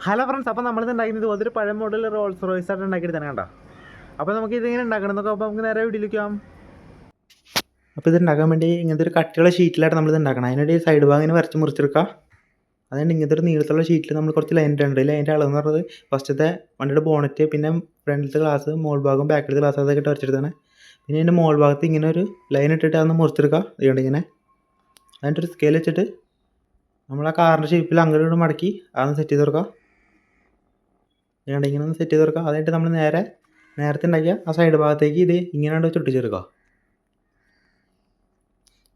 Hello friends, അപ്പോൾ നമ്മളിത് ഉണ്ടാക്കുന്നത് ഇതുപോലത്തെ പഴയ മോഡൽ റോൾസ് റോയ്സ് ആയിട്ട് ഉണ്ടാക്കിയിട്ട് തന്നെ കണ്ടോ. അപ്പോൾ നമുക്ക് ഇതിങ്ങനെ ഉണ്ടാക്കണം എന്നൊക്കെ അപ്പോൾ നമുക്ക് നേരെ വീട്ടിലേക്കാം. അപ്പോൾ ഇത് ഉണ്ടാക്കാൻ വേണ്ടി ഇങ്ങനത്തെ ഒരു കട്ടിയുള്ള ഷീറ്റിലായിട്ട് നമ്മളിത് ഉണ്ടാക്കണം. അതിനുവേണ്ടി സൈഡ് ഭാഗം ഇങ്ങനെ വരച്ച് മുറിച്ചെടുക്കുക. അതുകൊണ്ട് ഇങ്ങനത്തെ ഒരു നീളത്തുള്ള ഷീറ്റിൽ നമ്മൾ കുറച്ച് ലൈൻ ഉണ്ട്. ലൈൻ്റെ അളവ് എന്ന് പറയുന്നത് ഫസ്റ്റത്തെ വണ്ടിയുടെ ബോണറ്റ്, പിന്നെ ഫ്രണ്ടിലത്തെ ഗ്ലാസ്, മോൾ ഭാഗം, ബാക്കിലത്തെ ഗ്ലാസ് അതൊക്കെ ഇട്ട് വരച്ചെടുത്താണ്. പിന്നെ ഇതിൻ്റെ മോൾ ഭാഗത്ത് ഇങ്ങനെ ഒരു ലൈൻ ഇട്ടിട്ട് അതൊന്ന് മുറിച്ചെടുക്കുക. അതുകൊണ്ട് ഇങ്ങനെ അതിൻ്റെ ഒരു സ്കെയിൽ വെച്ചിട്ട് നമ്മൾ ആ കാറിൻ്റെ ഷേപ്പിൽ അങ്ങോട്ട് മടക്കി അതൊന്ന് സെറ്റ് ചെയ്ത് കൊടുക്കുക. അതുകൊണ്ട് ഇങ്ങനെ ഒന്ന് സെറ്റ് ചെയ്ത് കൊടുക്കുക. അതായിട്ട് നമ്മൾ നേരത്തെ ഉണ്ടാക്കിയ ആ സൈഡ് ഭാഗത്തേക്ക് ഇത് ഇങ്ങനെ ഒട്ടിച്ചെടുക്കുക.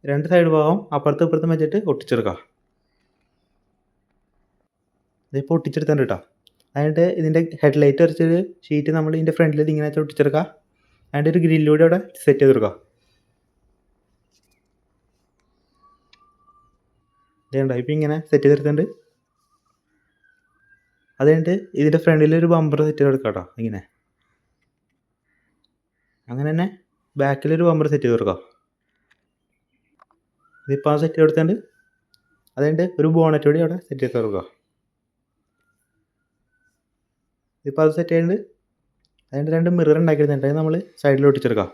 രണ്ട് സൈഡ് ഭാഗം അപ്പുറത്തും ഇപ്പുറത്തും വെച്ചിട്ട് ഒട്ടിച്ചെടുക്കുക. ഇതിപ്പോൾ ഒട്ടിച്ചെടുത്തിട്ടുണ്ട് കേട്ടോ. അതിൻ്റെ ഇതിൻ്റെ ഹെഡ്ലൈറ്റ് വരച്ചൊരു ഷീറ്റ് നമ്മൾ ഇതിൻ്റെ ഫ്രണ്ടിൽ ഇങ്ങനെ വെച്ച് ഒട്ടിച്ചെടുക്കുക. അതിൻ്റെ ഒരു ഗ്രില്ലൂടെ അവിടെ സെറ്റ് ചെയ്ത് കൊടുക്കുക. ഇതുണ്ടോ, ഇപ്പോൾ ഇങ്ങനെ സെറ്റ് ചെയ്തെടുത്തിട്ടുണ്ട്. അത് കഴിഞ്ഞിട്ട് ഇതിൻ്റെ ഫ്രണ്ടിൽ ഒരു ബമ്പർ സെറ്റ് ചെയ്ത് കൊടുക്കുക കേട്ടോ. ഇങ്ങനെ അങ്ങനെ തന്നെ ബാക്കിലൊരു ബമ്പർ സെറ്റ് ചെയ്ത് കൊടുക്കുക. ഇതിപ്പോൾ ആ സെറ്റ് ചെയ്ത് കൊടുത്തിട്ടുണ്ട്. അത് കഴിഞ്ഞിട്ട് ഒരു ബോണറ്റ് കൂടി അവിടെ സെറ്റ് ചെയ്ത് കൊടുക്കുക. ഇതിപ്പോൾ അത് സെറ്റ് ചെയ്യുന്നുണ്ട്. അതിൻ്റെ രണ്ട് മിറർ ഉണ്ടാക്കിയെടുത്തിട്ടുണ്ട്. അത് നമ്മൾ സൈഡിൽ ഒട്ടിച്ചെടുക്കുക.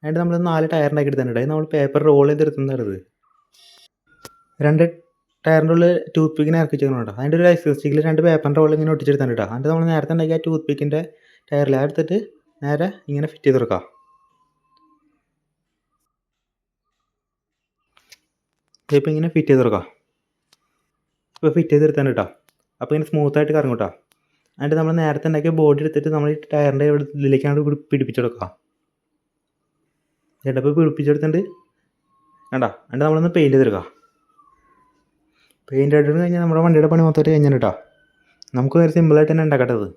അതിൻ്റെ നമ്മൾ 4 ടയർ ഉണ്ടാക്കിയെടുത്തിട്ടുണ്ട്. അത് നമ്മൾ പേപ്പർ റോൾ ചെയ്തെടുത്തുന്നത്. രണ്ട് ടയറിൻ്റെ ഉള്ളിൽ ടൂത്ത് പിക്കിനെ ഇറക്കി വെച്ചിട്ടുണ്ടോ. അതിൻ്റെ ഒരു ഐസ് സ്റ്റിക്കിൽ 2 പേപ്പറിൻ്റെ റോൾ ഇങ്ങനെ ഒട്ടിച്ചെടുത്തിട്ടുണ്ട് കേട്ടോ. അതിൻ്റെ നമ്മൾ നേരത്തെ ഉണ്ടാക്കിയ ടൂത്ത് പിക്കിൻ്റെ ടയറിൽ എടുത്തിട്ട് നേരെ ഇങ്ങനെ ഫിറ്റ് ചെയ്ത് കൊടുക്കുക. ഇപ്പോൾ ഇങ്ങനെ ഫിറ്റ് ചെയ്ത് കൊടുക്കുക. ഇപ്പോൾ ഫിറ്റ് ചെയ്തെടുത്താണ് കേട്ടോ. അപ്പോൾ ഇങ്ങനെ സ്മൂത്തായിട്ട് കറങ്ങും കേട്ടോ. എന്നിട്ട് നമ്മൾ നേരത്തെ ഉണ്ടാക്കിയ ബോഡി എടുത്തിട്ട് നമ്മൾ ഈ ടയറിൻ്റെ ഇതിലേക്കാണ് പിടിപ്പിച്ചെടുക്കുക. ചേട്ടാ ഇപ്പോൾ പിടിപ്പിച്ചെടുത്തിട്ടുണ്ട് വേണ്ട. എന്നിട്ട് നമ്മളൊന്ന് പെയിൻറ്റ് ചെയ്തെടുക്കുക. പെയിൻറ്റ് അടിച്ചു കഴിഞ്ഞാൽ നമ്മുടെ വണ്ടിയുടെ പണി മൊത്തമായിട്ട് കഴിഞ്ഞാൽ കേട്ടോ. നമുക്ക് ഒരു സിമ്പിളായിട്ട് തന്നെ ഉണ്ടാക്കട്ടത്.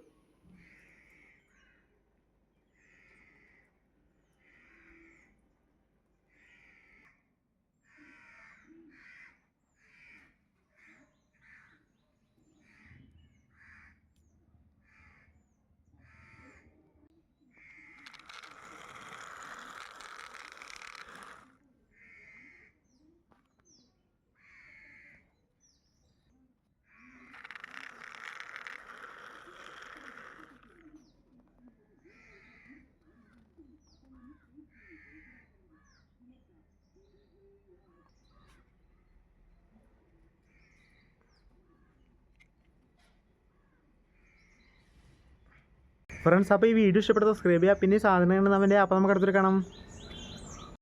ഫ്രണ്ട്സ്, അപ്പോൾ ഈ വീഡിയോ ഇഷ്ടപ്പെട്ട സബ്സ്ക്രൈബ് ചെയ്യുക. പിന്നെ സാധനങ്ങൾ നമ്മുടെ അപ്പോൾ നമുക്ക് അടുത്തൊരു കാണാം.